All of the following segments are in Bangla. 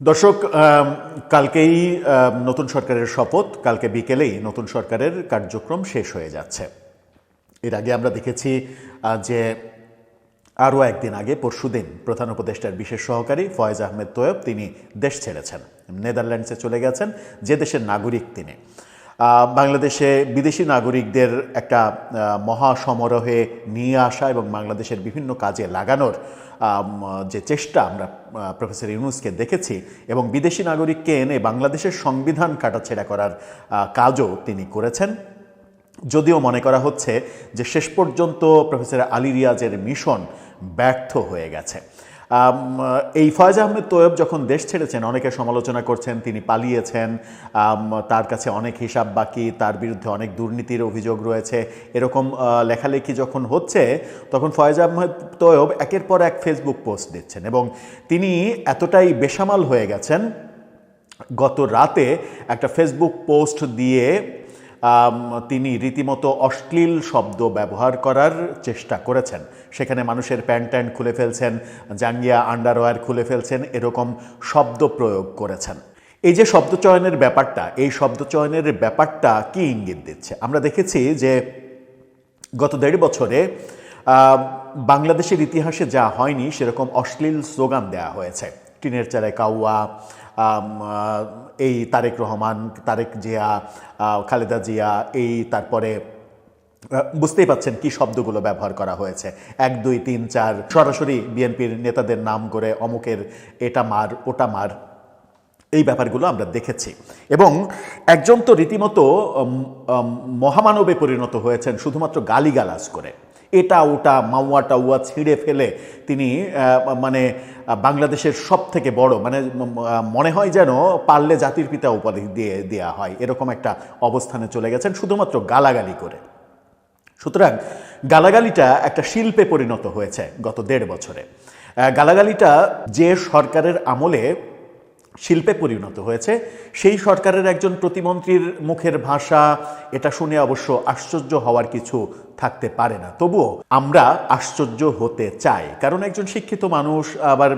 দর্শক, কালকেই নতুন সরকারের শপথ, কালকে বিকেলেই নতুন সরকারের কার্যক্রম শেষ হয়ে যাচ্ছে। এর আগে আমরা দেখেছি যে আরও একদিন আগে পরশুদিন প্রধান উপদেষ্টার বিশেষ সহকারী ফয়েজ আহমেদ তোয়েব তিনি দেশ ছেড়েছেন, নেদারল্যান্ডসে চলে গেছেন, যে দেশের নাগরিক তিনি। বাংলাদেশে বিদেশি নাগরিকদের একটা মহা সমারোহে নিয়ে আসা এবং বাংলাদেশের বিভিন্ন কাজে লাগানোর যে চেষ্টা আমরা প্রফেসর ইউনূসকে দেখেছি, এবং বিদেশি নাগরিককে এনে বাংলাদেশের সংবিধান কাটাছেঁড়া করার কাজও তিনি করেছেন। যদিও মনে করা হচ্ছে যে শেষ পর্যন্ত প্রফেসর আলী রিয়াজের মিশন ব্যর্থ হয়ে গেছে। এই ফয়েজ আহমেদ তোয়েব যখন দেশ ছেড়েছেন, অনেকে সমালোচনা করছেন তিনি পালিয়েছেন, তার কাছে অনেক হিসাব বাকি, তার বিরুদ্ধে অনেক দুর্নীতির অভিযোগ রয়েছে, এরকম লেখালেখি যখন হচ্ছে, তখন ফয়েজ আহমেদ তোয়েব একের পর এক ফেসবুক পোস্ট দিচ্ছেন এবং তিনি এতটাই বেসামাল হয়ে গেছেন, গত রাতে একটা ফেসবুক পোস্ট দিয়ে তিনি রীতিমতো অশ্লীল শব্দ ব্যবহার করার চেষ্টা করেছেন। সেখানে মানুষের প্যান্ট ট্যান্ট খুলে ফেলছেন, জাঙ্গিয়া আন্ডারওয়্যার খুলে ফেলছেন, এরকম শব্দ প্রয়োগ করেছেন। এই যে শব্দচয়নের ব্যাপারটা, এই শব্দচয়নের ব্যাপারটা কি ইঙ্গিত দিচ্ছে? আমরা দেখেছি যে গত 1.5 বছরে বাংলাদেশের ইতিহাসে যা হয়নি সেরকম অশ্লীল স্লোগান দেওয়া হয়েছে। টিনের চালে কাউয়া, এই তারেক রহমান, তারেক জিয়া, খালেদা জিয়া, এই তারপরে বুঝতেই পাচ্ছেন কি শব্দগুলো ব্যবহার করা হয়েছে। 1, 2, 3, 4 সরাসরি বিএনপির নেতাদের নাম করে অমুকের এটা মার ওটা মার, এই ব্যাপারগুলো আমরা দেখেছি। এবং একজন তো রীতিমতো মহামানবে পরিণত হয়েছেন শুধুমাত্র গালিগালাজ করে, এটা ওটা মাওয়া টাউয়া ছিঁড়ে ফেলে তিনি মানে বাংলাদেশের সব থেকে বড়, মানে মনে হয় যেন পারলে জাতির পিতা উপাধি দিয়ে দেওয়া হয়, এরকম একটা অবস্থানে চলে গেছেন শুধুমাত্র গালাগালি করে। সুতরাং গালাগালিটা একটা শিল্পে পরিণত হয়েছে গত 1.5 বছরে। গালাগালিটা যে সরকারের আমলে শিল্পে পরিণত হয়েছে, সেই সরকারের একজন প্রতিমন্ত্রীর মুখের ভাষা, এটা শুনে অবশ্য আশ্চর্য হওয়ার কিছু থাকতে পারে না। তবুও আমরা আশ্চর্য হতে চাই, কারণ একজন শিক্ষিত মানুষ, আবার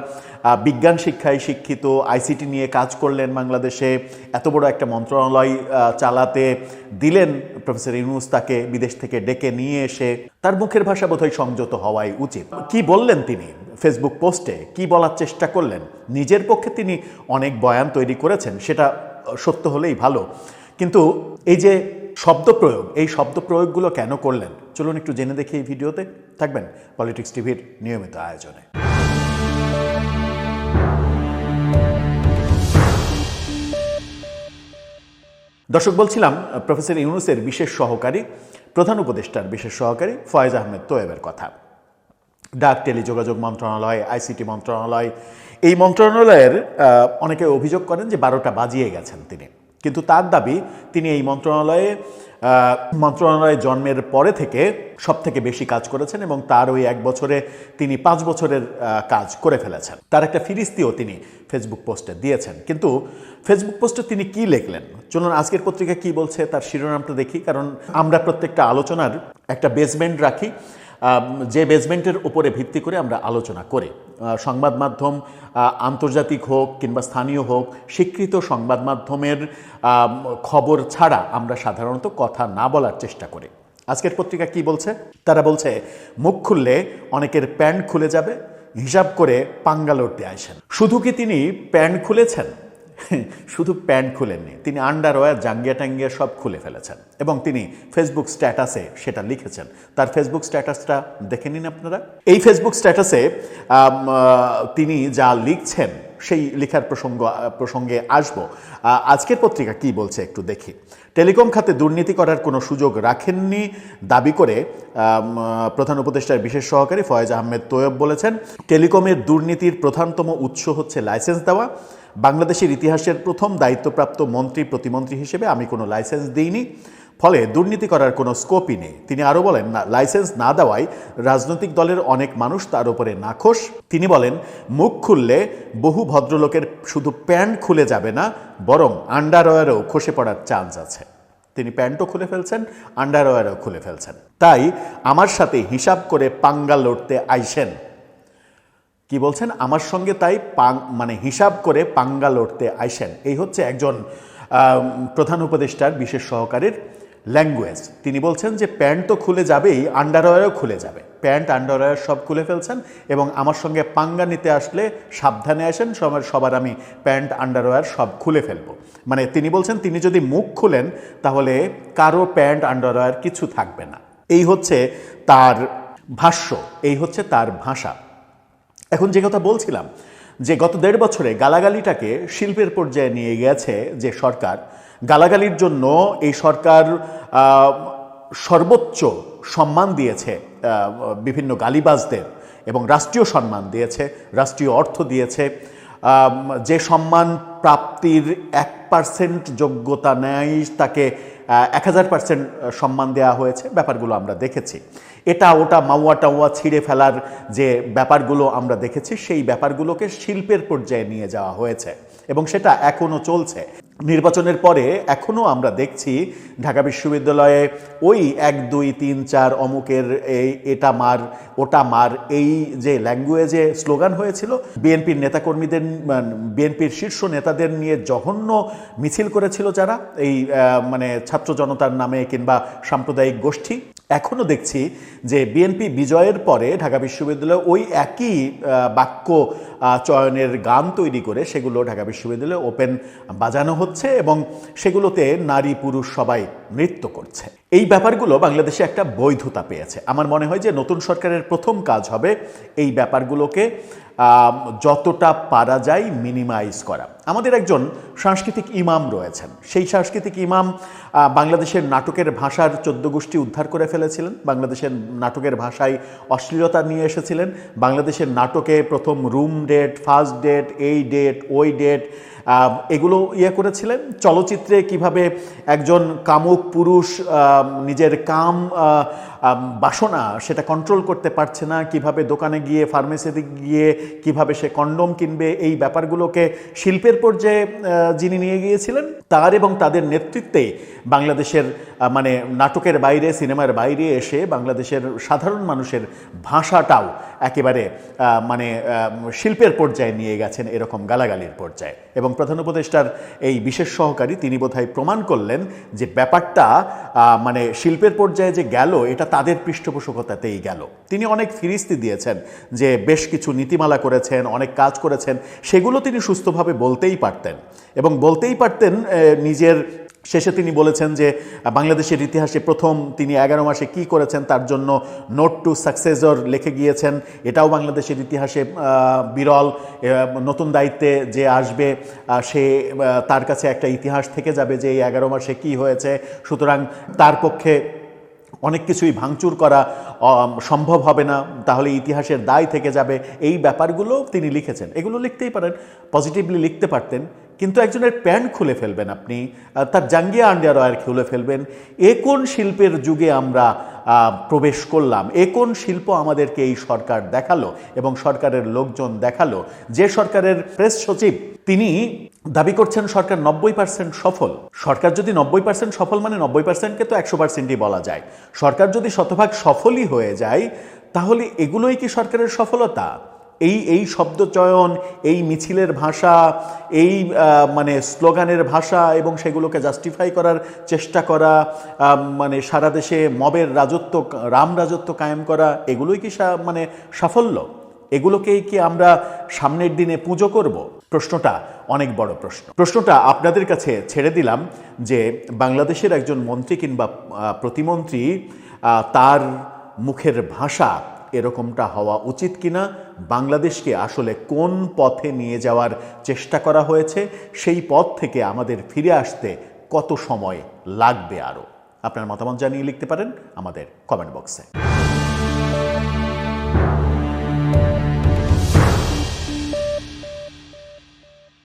বিজ্ঞান শিক্ষায় শিক্ষিত, আইসিটি নিয়ে কাজ করলেন বাংলাদেশে, এত বড় একটা মন্ত্রণালয় চালাতে দিলেন প্রফেসর ইউনূস তাকে বিদেশ থেকে ডেকে নিয়ে এসে, তার মুখের ভাষা বোধহয় সংযত হওয়াই উচিত। কি বললেন তিনি ফেসবুক পোস্টে, কি বলার চেষ্টা করলেন? নিজের পক্ষে তিনি অনেক বয়ান তৈরি করেছেন, সেটা সত্য হলেই ভালো, কিন্তু এই যে শব্দ প্রয়োগ, এই শব্দ প্রয়োগগুলো কেন করলেন? চলুন একটু জেনে দেখি এই ভিডিওতে। থাকবেন পলিটিক্স টিভির নিয়মিত আয়োজনে। দর্শক, বলছিলাম প্রফেসর ইউনূসের বিশেষ সহকারী, প্রধান উপদেষ্টার বিশেষ সহকারী ফয়েজ আহমেদ তোয়েবের কথা। ডাক টেলিযোগাযোগ মন্ত্রণালয়, আইসিটি মন্ত্রণালয়, এই মন্ত্রণালয়ের অনেকে অভিযোগ করেন যে 12টা বাজিয়ে গেছেন তিনি, কিন্তু তার দাবি তিনি এই মন্ত্রণালয়ে জন্মের পরে থেকে সব থেকে বেশি কাজ করেছেন এবং তার ওই 1 বছরে তিনি 5 বছরের কাজ করে ফেলেছেন। তার একটা ফিরিস্তিও তিনি ফেসবুক পোস্টে দিয়েছেন। কিন্তু ফেসবুক পোস্টে তিনি কি লিখলেন, চলুন আজকের পত্রিকা কি বলছে তার শিরোনামটা দেখি, কারণ আমরা প্রত্যেকটা আলোচনার একটা বেসমেন্ট রাখি, যে বেসমেন্টের উপরে ভিত্তি করে আমরা আলোচনা করি। সংবাদ মাধ্যম আন্তর্জাতিক হোক কিংবা স্থানীয় হোক, স্বীকৃত সংবাদ মাধ্যমের খবর ছাড়া আমরা সাধারণত কথা না বলার চেষ্টা করি। আজকের পত্রিকা কি বলছে? তারা বলছে মুখ খুললে অনেকের প্যান্ট খুলে যাবে, হিসাব করে পাঙ্গা লড়তে আসেন। শুধু কি তিনি প্যান্ট খুলেছেন? শুধু প্যান্ট খুলেননি, তিনি আন্ডারওয়্যার, জাঙ্গিয়া টাঙ্গিয়া সব খুলে ফেলেছেন এবং তিনি ফেসবুক স্ট্যাটাসে সেটা লিখেছেন। তার ফেসবুক স্ট্যাটাসটা দেখে নিন আপনারা। এই ফেসবুক স্ট্যাটাসে তিনি যা লিখছেন সেই লেখার প্রসঙ্গে আসব। আজকের পত্রিকা কি বলছে একটু দেখি। টেলিকম খাতে দুর্নীতি করার কোনো সুযোগ রাখেননি দাবি করে প্রধান উপদেষ্টার বিশেষ সহকারী ফয়েজ আহমেদ তোয়েব বলেছেন, টেলিকমের দুর্নীতির প্রধানতম উৎস হচ্ছে লাইসেন্স দেওয়া। বাংলাদেশের ইতিহাসের প্রথম দায়িত্বপ্রাপ্ত মন্ত্রী প্রতিমন্ত্রী হিসেবে আমি কোনো লাইসেন্স দিইনি, ফলে দুর্নীতি করার কোনো স্কোপই নেই। তিনি আরও বলেন, না, লাইসেন্স না দেওয়ায় রাজনৈতিক দলের অনেক মানুষ তার উপরে নাখোশ। তিনি বলেন, মুখ খুললে বহু ভদ্রলোকের শুধু প্যান্ট খুলে যাবে না, বরং আন্ডারওয়্যারও খসে পড়ার চান্স আছে। তিনি প্যান্টও খুলে ফেলছেন, আন্ডারওয়্যারও খুলে ফেলছেন। তাই আমার সাথে হিসাব করে পাঙ্গা লড়তে আইসেন। কি বলছেন, আমার সঙ্গে তাই মানে হিসাব করে পাঙ্গা লড়তে আইসেন, এই হচ্ছে একজন প্রধান উপদেষ্টার বিশেষ সহকারীর ল্যাঙ্গুয়েজ। তিনি বলছেন যে প্যান্ট তো খুলে যাবেই, আন্ডারওয়্যারও খুলে যাবে, প্যান্ট আন্ডারওয়্যার সব খুলে ফেলছেন এবং আমার সঙ্গে পাঙ্গা নিতে আসলে সাবধানে আসেন, সবার আমি প্যান্ট আন্ডারওয়্যার সব খুলে ফেলবো। মানে তিনি বলছেন তিনি যদি মুখ খুলেন তাহলে কারো প্যান্ট আন্ডারওয়্যার কিছু থাকবে না। এই হচ্ছে তার ভাষ্য, এই হচ্ছে তার ভাষা। এখন যে কথা বলছিলাম যে গত 1.5 বছরে গালাগালিটাকে শিল্পের পর্যায়ে নিয়ে গেছে যে সরকার, গালাগালির জন্য এই সরকার সর্বোচ্চ সম্মান দিয়েছে বিভিন্ন গালিবাজদের এবং রাষ্ট্রীয় সম্মান দিয়েছে, রাষ্ট্রীয় অর্থ দিয়েছে। যে সম্মান প্রাপ্তির 1% যোগ্যতা নেয় তাকে 1000% সম্মান দেওয়া হয়েছে। ব্যাপারগুলো আমরা দেখেছি, এটা ওটা মাওয়া টাওয়া ছিঁড়ে ফেলার যে ব্যাপারগুলো আমরা দেখেছি, সেই ব্যাপারগুলোকে শিল্পের পর্যায়ে নিয়ে যাওয়া হয়েছে এবং সেটা এখনও চলছে। নির্বাচনের পরে এখনও আমরা দেখছি ঢাকা বিশ্ববিদ্যালয়ে ওই 1 2 3 4 অমুকের এটা মার ওটা মার এই যে ল্যাঙ্গুয়েজে স্লোগান হয়েছিল, বিএনপির নেতাকর্মীদের, বিএনপির শীর্ষ নেতাদের নিয়ে জঘন্য মিছিল করেছিল যারা, এই মানে ছাত্র জনতার নামে কিংবা সাম্প্রদায়িক গোষ্ঠী। এখনও দেখছি যে বিএনপি বিজয়ের পরে ঢাকা বিশ্ববিদ্যালয়ে ওই একই বাক্য চয়নের গান তৈরি করে সেগুলো ঢাকা বিশ্ববিদ্যালয়ে ওপেন বাজানো হচ্ছে এবং সেগুলোতে নারী পুরুষ সবাই নৃত্য করছে। এই ব্যাপারগুলো বাংলাদেশে একটা বৈধতা পেয়েছে। আমার মনে হয় যে নতুন সরকারের প্রথম কাজ হবে এই ব্যাপারগুলোকে যতটা পারা যায় মিনিমাইজ করা। আমাদের একজন সাংস্কৃতিক ইমাম রয়েছেন, সেই সাংস্কৃতিক ইমাম বাংলাদেশের নাটকের ভাষার 14 গোষ্ঠী উদ্ধার করে ফেলেছিলেন, বাংলাদেশের নাটকের ভাষায় অশ্লীলতা নিয়ে এসেছিলেন, বাংলাদেশের নাটকে প্রথম রুম ডেট, ফার্স্ট ডেট, এই ডেট ওই ডেট এগুলো করেছিলেন। চলচ্চিত্রে কিভাবে একজন কামুক পুরুষ নিজের কাম বাসনা সেটা কন্ট্রোল করতে পারছে না, কিভাবে দোকানে গিয়ে ফার্মেসিতে গিয়ে কিভাবে সে কন্ডম কিনবে, এই ব্যাপারগুলোকে শিল্পের পর্যায়ে যিনি নিয়ে গিয়েছিলেন তার এবং তাদের নেতৃত্বে বাংলাদেশের মানে নাটকের বাইরে, সিনেমার বাইরে এসে বাংলাদেশের সাধারণ মানুষের ভাষাটাও একেবারে মানে শিল্পের পর্যায়ে নিয়ে গেছেন, এরকম গালাগালির পর্যায়ে। এবং প্রধান উপদেষ্টার এই বিশেষ সহকারী তিনি বোধহয় প্রমাণ করলেন যে ব্যাপারটা মানে শিল্পের পর্যায়ে যে গেল এটা তাদের পৃষ্ঠপোষকতাতেই গেল। তিনি অনেক ফিরিস্তি দিয়েছেন যে বেশ কিছু নীতিমালা করেছেন, অনেক কাজ করেছেন, সেগুলো তিনি সুস্থভাবে বলতেই পারতেন এবং বলতেই পারতেন নিজের। শেষে তিনি বলেছেন যে বাংলাদেশের ইতিহাসে প্রথম তিনি 11 মাসে কি করেছেন তার জন্য নোট টু সাকসেসর লিখে গিয়েছেন, এটাও বাংলাদেশের ইতিহাসে বিরল। নতুন দায়িত্বে যে আসবে সে তার কাছে একটা ইতিহাস থেকে যাবে যে এই 11 মাসে কি হয়েছে, সুতরাং তার পক্ষে অনেক কিছুই ভাঙচুর করা সম্ভব হবে না, তাহলে ইতিহাসের দায় থেকে যাবে। এই ব্যাপারগুলো তিনি লিখেছেন, এগুলো লিখতেই পারেন, পজিটিভলি লিখতে পারতেন, কিন্তু একজনের প্যান্ট খুলে ফেলবেন আপনি, তার জাঙ্গিয়া আন্ডারওয়্যার খুলে ফেলবেন। এ কোন শিল্পের যুগে আমরা প্রবেশ করলাম? এ কোন শিল্প আমাদেরকে এই সরকার দেখালো এবং সরকারের লোকজন দেখালো? যে সরকারের প্রেস সচিব তিনি দাবি করছেন সরকার 90% সফল। সরকার যদি 90% সফল মানে 90%কে তো 100%ই বলা যায়। সরকার যদি শতভাগ সফলই হয়ে যায় তাহলে এগুলোই কি সরকারের সফলতা? এই শব্দচয়ন, এই মিছিলের ভাষা, এই মানে স্লোগানের ভাষা এবং সেগুলোকে জাস্টিফাই করার চেষ্টা করা, মানে সারা দেশে মবের রাজত্ব, রাম রাজত্ব কায়েম করা, এগুলোই কি মানে সাফল্য? এগুলোকেই কি আমরা সামনের দিনে পুজো করব? প্রশ্নটা অনেক বড় প্রশ্ন। প্রশ্নটা আপনাদের কাছে ছেড়ে দিলাম যে বাংলাদেশের একজন মন্ত্রী কিংবা প্রতিমন্ত্রী তার মুখের ভাষা এরকমটা হওয়া উচিত কিনা, বাংলাদেশকে আসলে কোন পথে নিয়ে যাওয়ার চেষ্টা করা হয়েছে, সেই পথ থেকে আমাদের ফিরে আসতে কত সময় লাগবে আরও? আপনার মতামত জানিয়ে লিখতে পারেন আমাদের কমেন্ট বক্সে।